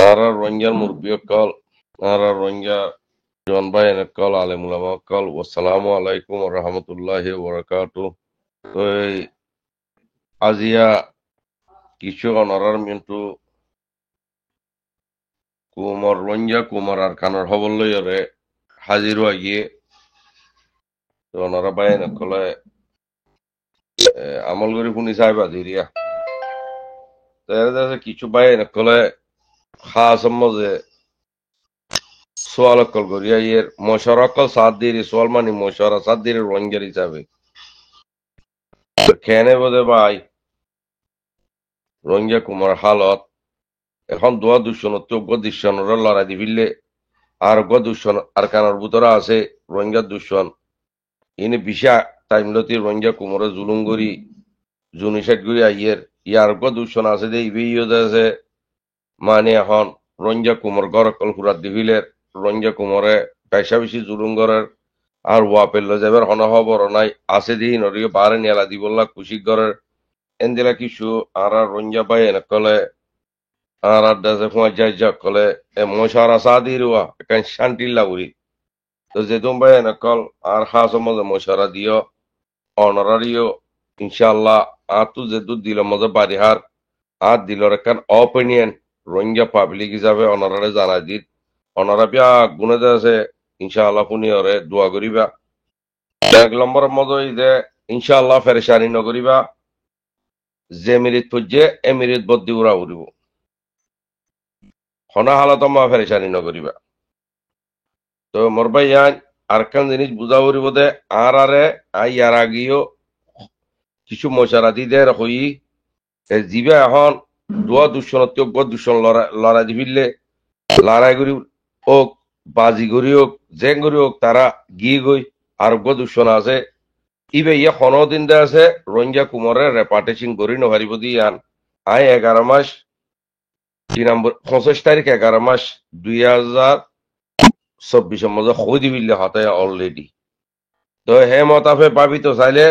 Nara Rohingya Murbiakal, Nara Rohingya John Bayan Kal, Alimulama Kal, Wassalamu alaikum wa rahmatullahi wa barakatuh. তো এই আজিয়া কিছু অনারার মিন্টু কুমার রঞ্জা কুমার আর কানার হবল লইরে হাজির গিয়ে তো অনারা বায়ান কলে আমল করি শুনি চাইবা দিরিয়া তো এর দেশে কিছু বায়ান কলে খাস মজে সোয়াল কল করিয়া ইয়ের মশারকল সাত দিরি সোয়াল মানি মশারা সাত দিরি রঞ্জার হিসাবে কেনে বোধে ভাই রঞ্জা কুমার হালত এখন দোয়া দুঃসনত দৃশ্যনর লড়াই দিবিলে আর দুঃসন আর কানার ভিতরে আছে রোহিঙ্গা দুঃসন ইনি বিশা টাইমলতি রোহিঙ্গা কুমরে জুলুম করি জুনিসেট করি আইয়ের ইয়ার দুঃসন আছে যে ইবে আছে মানে এখন রোহিঙ্গা কুমর গড় কল ফুরাত দিবিলের রোহিঙ্গা কুমরে পেশা বেশি জুলুম করার আর ওয়াপেল যাবার হন হবর নাই আছে দিন ওরিকে বারে নেলা দিবল্লা খুশি করার এন্দিলা কিছু আর রোহিঙ্গা বাই এনে কলে আর দেশে ফুয়া যা কলে এ মশারা সাদিরুয়া এখান শান্তি লাগুরি তো যে তুমি এনে কল আর খাস মজা মশারা দিও অনারারিও ইনশাআল্লাহ আর তু যে দুধ দিল মজা বাড়িহার আর দিলর এখান অপিনিয়ন রোহিঙ্গা পাবলিক হিসাবে অনারারে জানাই দিত অনারা বিয়া গুনে আছে ইনশাআল্লাহ পুনি ওরে দোয়া করিবা এক নম্বর মজা যে ইনশাআল্লাহ ফেরেশানি নকরিবা যে মিরিত পর্যে এ মিরিত বদ্দি উড়া উড়িব হনা হালত মা ফেরেশানি নকরিবা তো মোর ভাই আর কান জিনিস বুঝা উড়িব দে আর আরে আই আর আগিও কিছু মশারা দি দে হই জিবে এখন দোয়া দুঃসনত দুঃসন লড়াই দিবিলে লড়াই করি ওক বাজি করি হোক জেং করি হোক তারা গিয়ে গই আর দুঃসন আছে ইবে ইয়ে কোনো দিন দে আছে রোহিঙ্গা কুমরের রেপার্টেশন করি নহারিব দিয়ে আন আই 11 মাস 25 তারিখ 11 মাস 2024 মধ্যে হই দিবিলে হতে অলরেডি তো হে মতাফে পাবি তো চাইলে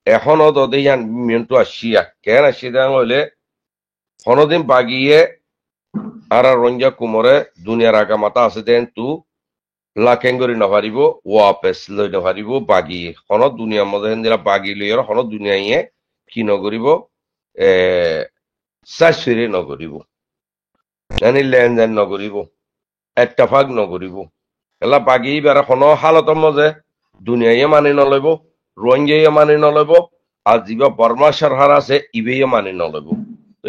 এখনো তো দিয়ান মিনটু আসিয়া কেন আসি দেন হইলে কোনদিন বাগিয়ে আর রোহিঙ্গা কুমরে দুনিয়ার আগা মাতা আছে দেন তু লাকেঙ্গরি নহারিব ওয়াপেস লই নহারিব বাগিয়ে হন দুনিয়ার মধ্যে হেন্দিরা বাগি লইয়ার হন দুনিয়ায় কি নকরিব চাষিরে নকরিব জানি লেনদেন নকরিব এত্তেফাক নকরিব এলা বাগি বেড়া হন হালতর মধ্যে দুনিয়ায় মানি নলইব রোহিঙ্গাইয়ে মানি নলইব আর যিবা বর্মা সরকার আছে ইবেয়ে মানি নলইব তো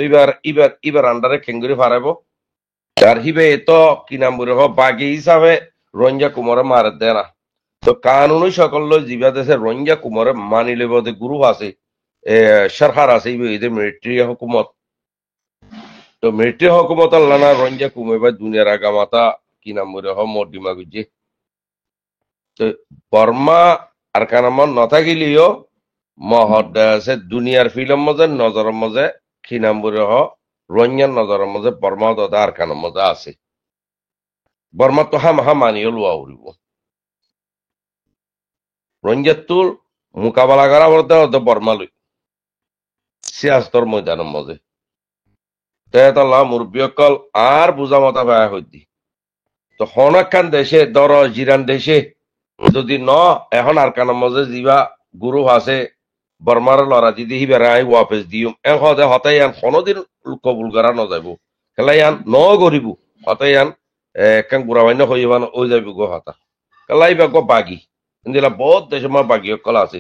ইবার আন্ডারে কেঙ্গুরি ফারাইব আর হিবে তো কি নাম বলে বাগি হিসাবে রোহিঙ্গা কুমরে মারে দেয় না তো কানুনি সকল জিবা দেশে রোহিঙ্গা কুমরে মানি লইব যে গুরু আছে সরকার আছে এদের মিলিটারি হুকুমত তো মিলিটারি হুকুমত আল্লাহ রোহিঙ্গা কুমে দুনিয়ার আগা মাতা কি নাম বলে মর্দিমা গুজি তো বর্মা আর কানামন নথাকিলিও মহদ আছে দুনিয়ার ফিল্ম মজে নজরের মজে কি নাম বলে রোহিঙ্গার নজরের মজে বর্মা দাদা আর কানার মজে আছে বর্মা তো হা মানিও লোয়া উড়িব রোহিঙ্গার তুল মোকাবেলা করা বলতে হতো বর্মা লই সিয়াস্তর ময়দানের মজে তেতাল্লাহ মুরব্বিয়কল আর বুঝা মতা ভাই হইতি তো হনাখান দেশে দর জিরান দেশে যদি ন এখন আর কানার মজে যিবা গুরু আছে বর্মার লড়া দিদি হিবে রাই ওয়াপেস দিম এ হতে হতাই আন কোনদিন কবুল করা ন যাইব খেলাই আন ন গরিব হতাই আন একখান বুড়া বাইন হইবান ওই যাইব গো হতা খেলাই বা গো বাগি ইন্দিলা বহুত দেশে মা বাগি অকল আছে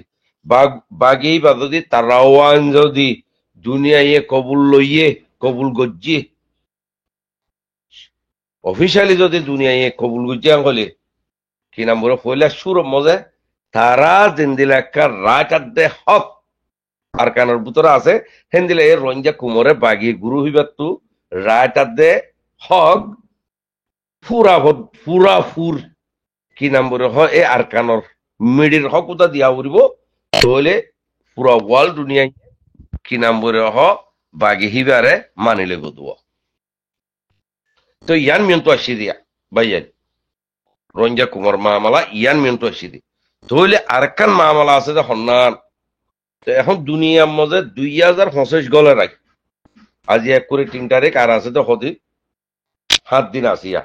বাগি বা যদি তারাওয়ান যদি দুনিয়ায় কবুল লইয়ে কবুল গজ্জি অফিসিয়ালি যদি দুনিয়ায় কবুল গজ্জি হলে কি নাম বলে পয়লা সুর মজে তারা জিন্দিলা একটা রাত আদে হক আর কানার ভিতরে আছে হেন্দিলা এর রঞ্জা কুমরে বাগি গুরু হইবার তু রাত আদে হক ফুরা ফুর কি নাম বলে হয় এ আর কানর মিডির হক উদা দিয়া উড়িব তাহলে পুরা ওয়ার্ল্ড দুনিয়ায় কি নাম বলে বাগি হিবারে মানিলে গদুয়া তো ইয়ান মিয়ন তো আসি দিয়া ভাইয়ান রোহিঙ্গা কুমার মামলা ইয়ান মিয়ন্ত আসিদি তাহলে আরেকখান মামলা আছে যে হন্নান এখন দুনিয়ার মধ্যে 2025 গলে রাখ আজি 1 তারিখ আর আছে তো হদি 7 দিন আসিয়া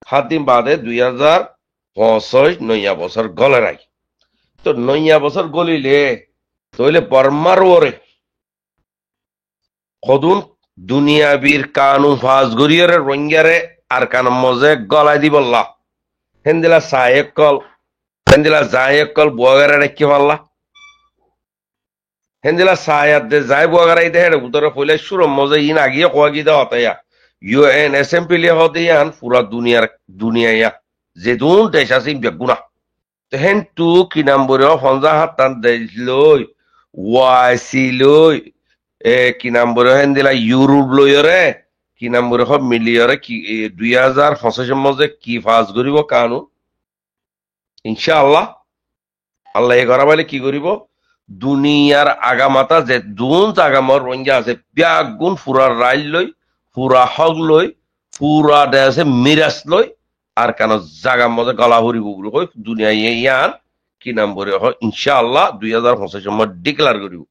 7 দিন বাদে 2025 নয়া বছর গলে রাখ তো নয়া বছর গলিলে তাহলে বর্মার ওরে কদুন দুনিয়াবির কানু ফাজ গরিয়ারে রোহিঙ্গারে আর কান মজে গলায় দিবল্লা হেন্দিলা সায়েক কল হেন্দিলা জায়েক কল বুয়াগারে রেখে পারলা হেন্দিলা সায়াত দে যায় বুয়াগারাই দে হেড়ে উতরে ফইলে সুরম মজে ইন আগিয়ে কোয়া গিদা হতায়া UNSMP লে হতে ইয়ান পুরা দুনিয়া যে দুন দেশ আছে বেগুনা হেন তু কি নাম বলে ফঞ্জা হাত টান দেশ লই ওয়াইসি লই কি নাম বলে হেন দিলা ইউরোপ লইরে কি নাম বলে সব মিলিয়রে কি 2025 মধ্যে কি ফাজ করিব কানু ইনশাআল্লাহ আল্লাহ এ করা বলে কি করিব দুনিয়ার আগামাতা যে দুন আগামর রোহিঙ্গা আছে ব্যাগুন পুরা রাইল লই পুরা হগ লই পুরা দেশে মিরাজ লই আর কেন জাগার মধ্যে গলা হরিব বলে কই দুনিয়া ইয়ান কি নাম বলে হয় ইনশাআল্লাহ 2025 মধ্যে ডিক্লার করিব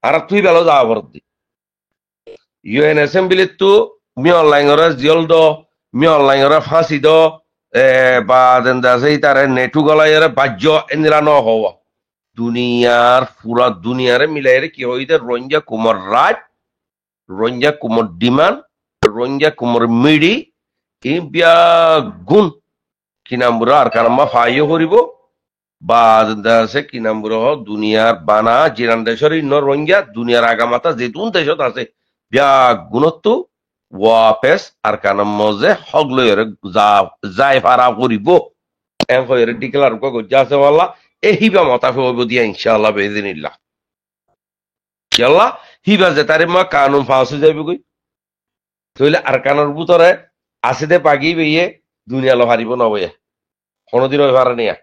আর তুই বেলো যাওয়া ভরতি UNSMP তো মি অনলাইনরে জিয়ল দ মি অনলাইনরে ফাঁসি দ বা দেন আছে তারে নেটু গলাইরে বাজ্য এনিরা ন হওয়া দুনিয়ার পুরা দুনিয়ারে মিলাইরে কি হইতে রোহিঙ্গা কুমার রাজ রোহিঙ্গা কুমার ডিমান্ড রোহিঙ্গা কুমার মিডি এই বিয়া গুণ কি নাম বুড়ো আর কারম্মা ফাইও করিব বা আছে কি নাম বুড়ো দুনিয়ার বানা জিরান দেশের ইন্ন রোহিঙ্গা দুনিয়ার আগামাতা যেতুন দেশত আছে বিয়া গুণত্ব ওয়াপেস আর কানাম মজে হক লইরে যাই ফারা করিব এম হইরে ডিক্লার গজ্জা আছে ওয়াল্লা হিবা মতাফে হইব দিয়া ইনশাআল্লাহ বেদিনিল্লাহ ইয়াল্লাহ হিবা যে তারে মা কানুন ফাঁসে যাইব কই তইলে আর কানোর ভিতরে আসিদে পাগি বেয়ে দুনিয়া লো হারিব নবয়ে কোনদিন ওই ভাড়া নিয়া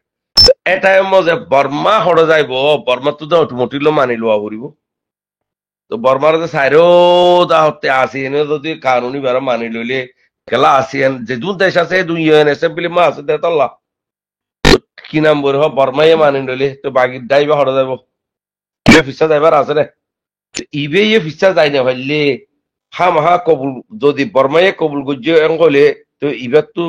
এটাই মজে বর্মা হড়ে যাইব বর্মা তো মোটিলো মানি লোয়া করিব তো বর্মার যে সাইরো দা হতে আসিয়েন যদি কানুনি বেড়া মানি লইলে খেলা আসিয়েন যে দুন দেশ আছে দুই UNSMP মা আছে দেতল্লা কি নাম বলে বর্মাইয়ে মানি লইলে তো বাগির যাইবা হড়ে যাইব ফিসা যাইবার আছে রে ইবে ফিসা যাই না ভাইলে হামাহা কবুল যদি বর্মাইয়ে কবুল গুজ্জ এং কইলে তো ইবার তো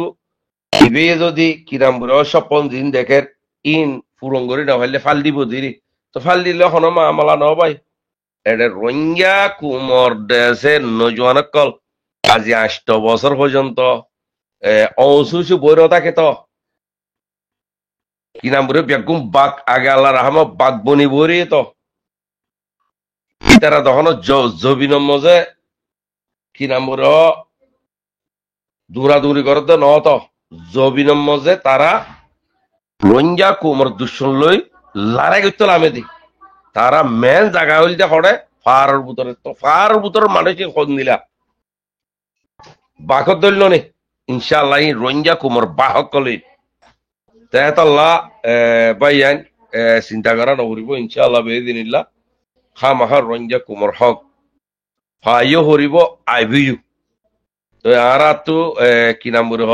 ইবে যদি কি নাম বলে স্বপন দিন দেখে ইন ফুরঙ্গরি না হইলে ফাল দিব দিরি তো ফাল দিলে হন মামলা ন ভাই এটা রোহিঙ্গা কুমর দেশে নজওয়ান কল আজি 8 বছর পর্যন্ত অসুসু বৈর থাকে তো কি নাম বলে বেগুম বাঘ আগে আল্লাহ রাহমা বাঘ বনি বরি তো তারা তখন জবিনম মজে কি নাম বলে দৌড়াদৌড়ি করে তো ন তো জবিনম মজে তারা রোহিঙ্গা কুমর দুশ্মন লই লড়াই করতে নামে দি তারা মেন জায়গা হইল যে হড়ে ফারের ভিতরে তো ফারের ভিতরে মানুষকে খোঁজ নিলা বাহক ধরল নে ইনশাআল্লাহ রোহিঙ্গা কুমর বাহক কলি তেহতাল্লাহ বাইয়ান চিন্তা করা নকরিব ইনশাআল্লাহ বেদিনিল্লাহ খামাহা রোহিঙ্গা কুমর হক ফাইও হরিব আইবিউ তো আরা তো কি নাম বলে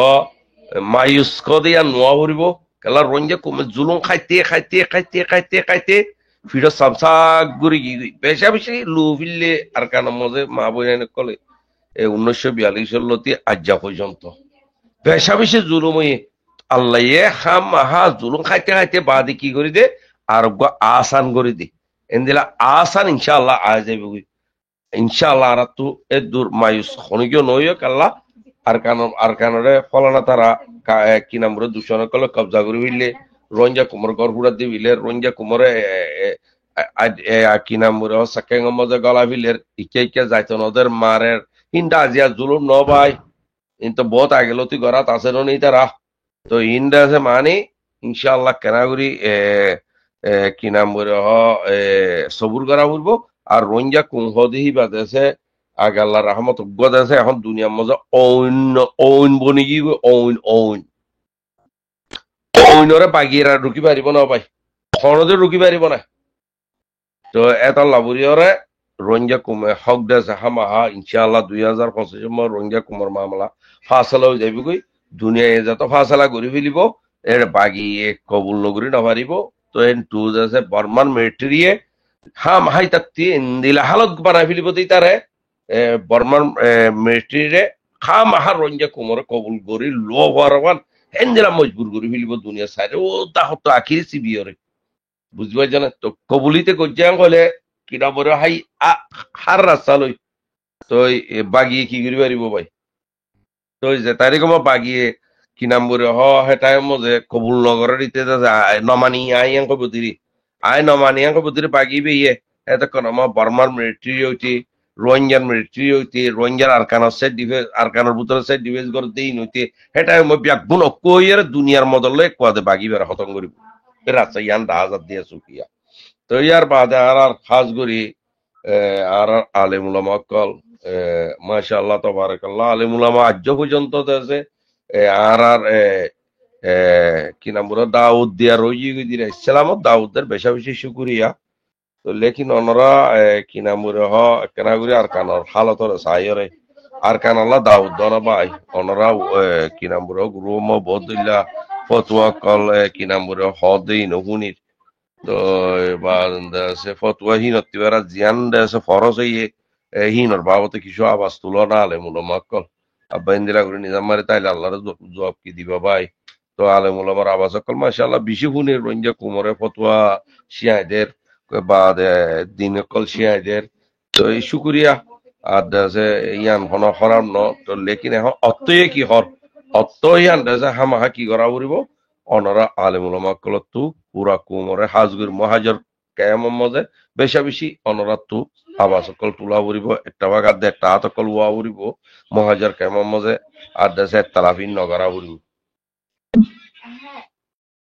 মায়ুস কদিয়া নোয়া হরিব কেলা রোহিঙ্গা কুমর জুলুম খাইতে খাইতে খাইতে খাইতে খাইতে ফিরো সামসা গুড়ি বেশা বেশি লুফিলে আর কান মজে মা বইনে কলে 1942 লতি আজ্জা পর্যন্ত বেশা বেশি জুলুম আল্লাহ হাম হা জুলুম খাইতে খাইতে বাদি কি করি দে আর আসান করে দি এন্দিলা আসান ইনশাআল্লাহ আ যাইব ইনশাআল্লাহ আর তো এ দূর মায়ুস খনিও নয় কাল্লা আর কানরে ফলানা তারা কি নাম রে দূষণ কলে কবজা করে হইলে রোহিঙ্গা কুমর গড় হুড়া দিবিলে রোহিঙ্গা কুমরে কি নাম রে সাকেং মজা গলা বিলের ইকে যাইতো নদের মারের হিন্দা আজিয়া জুলুম ন ভাই কিন্তু বহুত আগে লতি গড়াত আছে নি তারা তো হিন্দা আছে মানে ইনশাআল্লাহ কেনাগুড়ি কি নাম বলে সবুর করা বলবো আর রোহিঙ্গা কুম্ভ দিহি বাদেছে আগে আল্লাহ রহমত গদ আছে এখন দুনিয়ার মজা ঐন বনি কি ঐনরে বাগিরা ঢুকি পারিব না ভাই খনদে ঢুকি পারিব না তো এটা লাভুরিয়রে রোহিঙ্গা কুমে হক দেশে হামাহা ইনশাআল্লাহ 2025 রোহিঙ্গা কুমার মামলা ফাসলা হয়ে যাবি কই দুনিয়ায় যত ফাসালা ঘুরি ফেলিব এর বাগিয়ে কবুল নগরী নভারিব তো এন টু আছে বর্মান মিলিটারিয়ে হাম হাই তাত্তি ইন্দিলা হালত বানাই ফেলিব তুই তারে বর্মান মিলিটারিরে খাম আহার রঞ্জা কোমরে কবুল করি লো হওয়ার হেন্দিলা মজবুর করে ফেলিব দুনিয়া সাইডে ও তাহত আখিরি সিবিয়রে বুঝতে পারছ না তো কবুলিতে গজ্জাং হলে কিনা বড় হাই হার রাস্তা লই তো বাগিয়ে কি করি পারিব ভাই তো যে তাই কম বাগিয়ে কি নাম বলে হে টাইম যে কবুল নগরের ইতে নমানি আই আঙ্ক বুদিরি আই নমানি আঙ্ক বুদিরি বাগিবে ইয়ে এত কোন বর্মার মিলিটারি হইতি রোহিঙ্গার মিলিটারি হইতি রোহিঙ্গার আরকানোর সেট ডিফেন্স আরকানোর ভিতরে সেট ডিফেন্স করে দেই নইতে হেটা মই ব্যাগুন কইয়ের দুনিয়ার মদলে কোয়াদে বাগিবার হতং করিব রাস্তা ইয়ান হাজার দিয়ে সুকিয়া তো ইয়ার বাদে আর খাস করি আর আলেম উলামা কল মাশাআল্লাহ তাবারাকাল্লাহ আলেম উলামা আজ পর্যন্ত আছে আর কি নাম বলো দাউদ দিয়া রইজি দিরা ইসলামত দাউদের বেশা বেশি শুকুরিয়া তো লেকিন অনরা কি নাম বলে কেনা করি আর কানর হালতর সাইরে আর কানাল্লাহ দাউদ দনা ভাই অনরা কি নাম বলে রুম বদুল্লাহ ফতোয়া কল কি নাম বলে হদেই নহুনির তো এবার সে ফতুয়া হিনত এবার জিয়ান সে ফরজ হইয়ে হিনর বাবতে কিছু আওয়াজ তুলো না আলে মুলমাক্কল আব্বা ইন্দিরা করে নিজাম মারি তাইলে আল্লাহর জবাব কি দিবা ভাই তো আলে মুলমার আওয়াজ অকল মাশাআল্লাহ বেশি হুনের রঞ্জা কুমরে ফতুয়া শিয়াইদের বা দিন অকল শিয়াইদের তো এই শুকুরিয়া আর সে ইয়ান হন হরাম ন তো লেকিন এখন অত্যয়ে কি হর অত্য ইয়ান দেশে হামাহা কি করা উড়িব অনরা আলেমুল মাকলতু পুরা কুমরে হাজগুর মহাজর কেমন মজে বেশা বেশি অনরাতু আবাস সকল তুলা উড়িব একটা বাগার দে একটা হাত অকল ওয়া উড়িব মহাজর কেমন মজে আর দেশে তালাফিন নগরা উড়িব